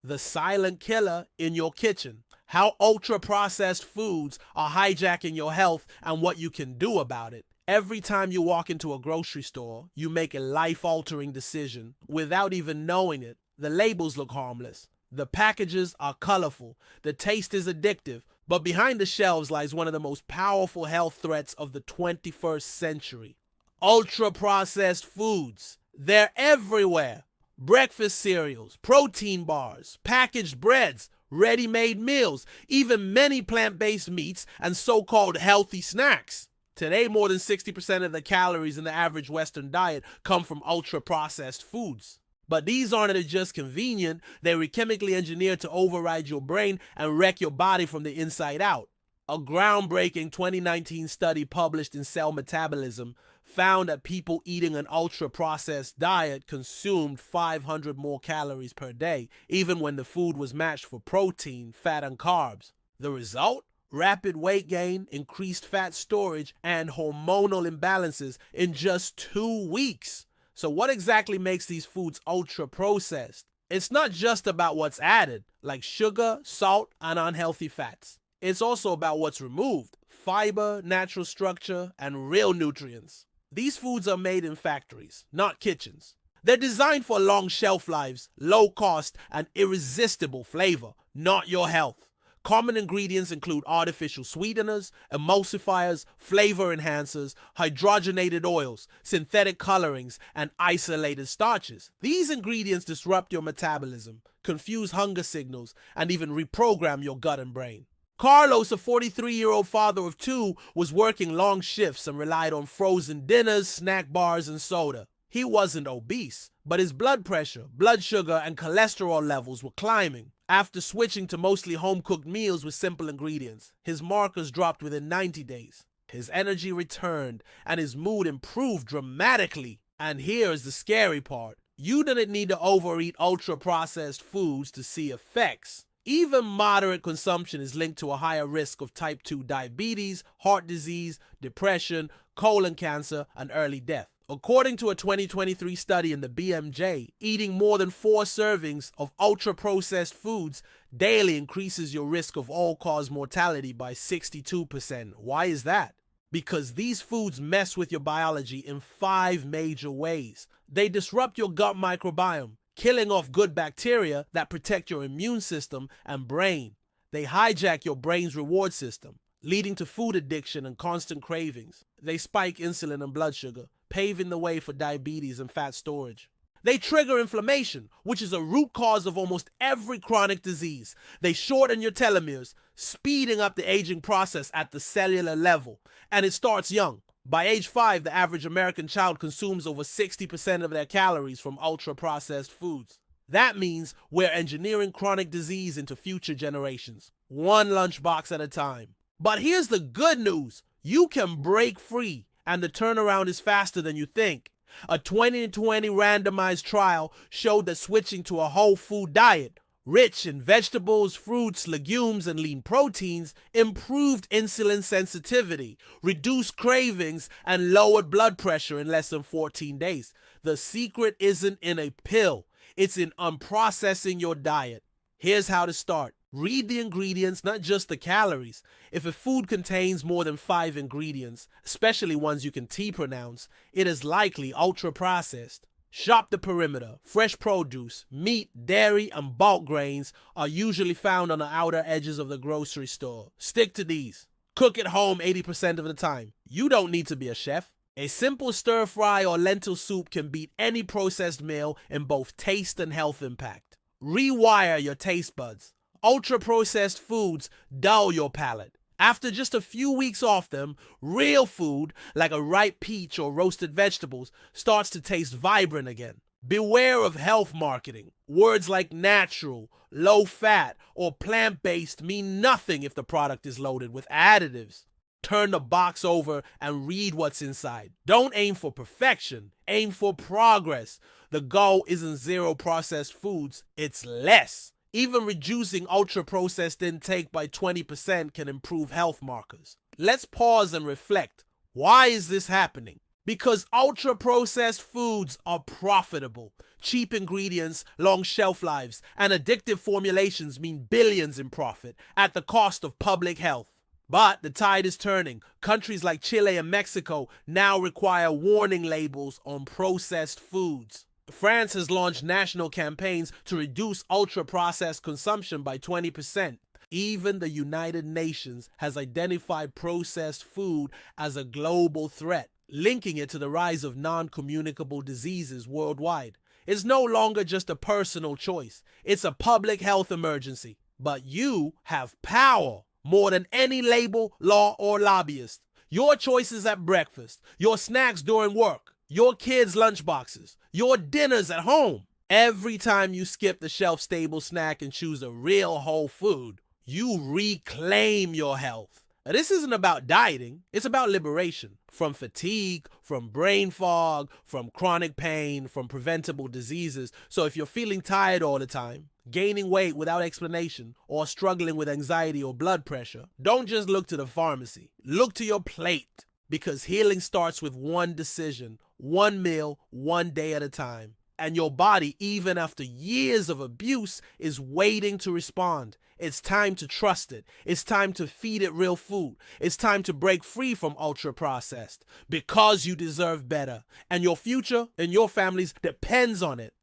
the silent killer in your kitchen, how ultra-processed foods are hijacking your health and what you can do about it. Every time you walk into a grocery store, you make a life-altering decision without even knowing it. The labels look harmless. The packages are colorful. The taste is addictive. But behind the shelves lies one of the most powerful health threats of the 21st century. Ultra-processed foods. They're everywhere. Breakfast cereals, protein bars, packaged breads, ready-made meals, even many plant-based meats and so-called healthy snacks. Today, more than 60% of the calories in the average Western diet come from ultra-processed foods. But these aren't just convenient, they were chemically engineered to override your brain and wreck your body from the inside out. A groundbreaking 2019 study published in Cell Metabolism found that people eating an ultra-processed diet consumed 500 more calories per day, even when the food was matched for protein, fat, and carbs. The result? Rapid weight gain, increased fat storage, and hormonal imbalances in just 2 weeks. So what exactly makes these foods ultra-processed? It's not just about what's added, like sugar, salt, and unhealthy fats. It's also about what's removed: fiber, natural structure, and real nutrients. These foods are made in factories, not kitchens. They're designed for long shelf lives, low cost, and irresistible flavor, not your health. Common ingredients include artificial sweeteners, emulsifiers, flavor enhancers, hydrogenated oils, synthetic colorings, and isolated starches. These ingredients disrupt your metabolism, confuse hunger signals, and even reprogram your gut and brain. Carlos, a 43-year-old father of 2, was working long shifts and relied on frozen dinners, snack bars, and soda. He wasn't obese, but his blood pressure, blood sugar, and cholesterol levels were climbing. After switching to mostly home-cooked meals with simple ingredients, his markers dropped within 90 days. His energy returned, and his mood improved dramatically. And here's the scary part. You didn't need to overeat ultra-processed foods to see effects. Even moderate consumption is linked to a higher risk of type 2 diabetes, heart disease, depression, colon cancer, and early death. According to a 2023 study in the BMJ, eating more than 4 servings of ultra-processed foods daily increases your risk of all-cause mortality by 62%. Why is that? Because these foods mess with your biology in 5 major ways. They disrupt your gut microbiome, killing off good bacteria that protect your immune system and brain. They hijack your brain's reward system, leading to food addiction and constant cravings. They spike insulin and blood sugar, paving the way for diabetes and fat storage. They trigger inflammation, which is a root cause of almost every chronic disease. They shorten your telomeres, speeding up the aging process at the cellular level. And it starts young. By age 5, the average American child consumes over 60% of their calories from ultra-processed foods. That means we're engineering chronic disease into future generations, one lunchbox at a time. But here's the good news. You can break free, and the turnaround is faster than you think. A 2020 randomized trial showed that switching to a whole food diet, rich in vegetables, fruits, legumes, and lean proteins, improved insulin sensitivity, reduced cravings, and lowered blood pressure in less than 14 days. The secret isn't in a pill. It's in unprocessing your diet. Here's how to start. Read the ingredients, not just the calories. If a food contains more than 5 ingredients, especially ones you can pronounce, it is likely ultra-processed. Shop the perimeter. Fresh produce, meat, dairy, and bulk grains are usually found on the outer edges of the grocery store. Stick to these. Cook at home 80% of the time. You don't need to be a chef. A simple stir-fry or lentil soup can beat any processed meal in both taste and health impact. Rewire your taste buds. Ultra-processed foods dull your palate. After just a few weeks off them, real food, like a ripe peach or roasted vegetables, starts to taste vibrant again. Beware of health marketing. Words like natural, low-fat, or plant-based mean nothing if the product is loaded with additives. Turn the box over and read what's inside. Don't aim for perfection. Aim for progress. The goal isn't zero processed foods, it's less. Even reducing ultra-processed intake by 20% can improve health markers. Let's pause and reflect. Why is this happening? Because ultra-processed foods are profitable. Cheap ingredients, long shelf lives, and addictive formulations mean billions in profit at the cost of public health. But the tide is turning. Countries like Chile and Mexico now require warning labels on processed foods. France has launched national campaigns to reduce ultra-processed consumption by 20%. Even the United Nations has identified processed food as a global threat, linking it to the rise of non-communicable diseases worldwide. It's no longer just a personal choice. It's a public health emergency. But you have power more than any label, law, or lobbyist. Your choices at breakfast, your snacks during work, your kids' lunchboxes, your dinners at home. Every time you skip the shelf-stable snack and choose a real whole food, you reclaim your health. Now, this isn't about dieting, it's about liberation. From fatigue, from brain fog, from chronic pain, from preventable diseases. So if you're feeling tired all the time, gaining weight without explanation, or struggling with anxiety or blood pressure, don't just look to the pharmacy. Look to your plate. Because healing starts with one decision, one meal, one day at a time. And your body, even after years of abuse, is waiting to respond. It's time to trust it. It's time to feed it real food. It's time to break free from ultra-processed because you deserve better. And your future and your family's depends on it.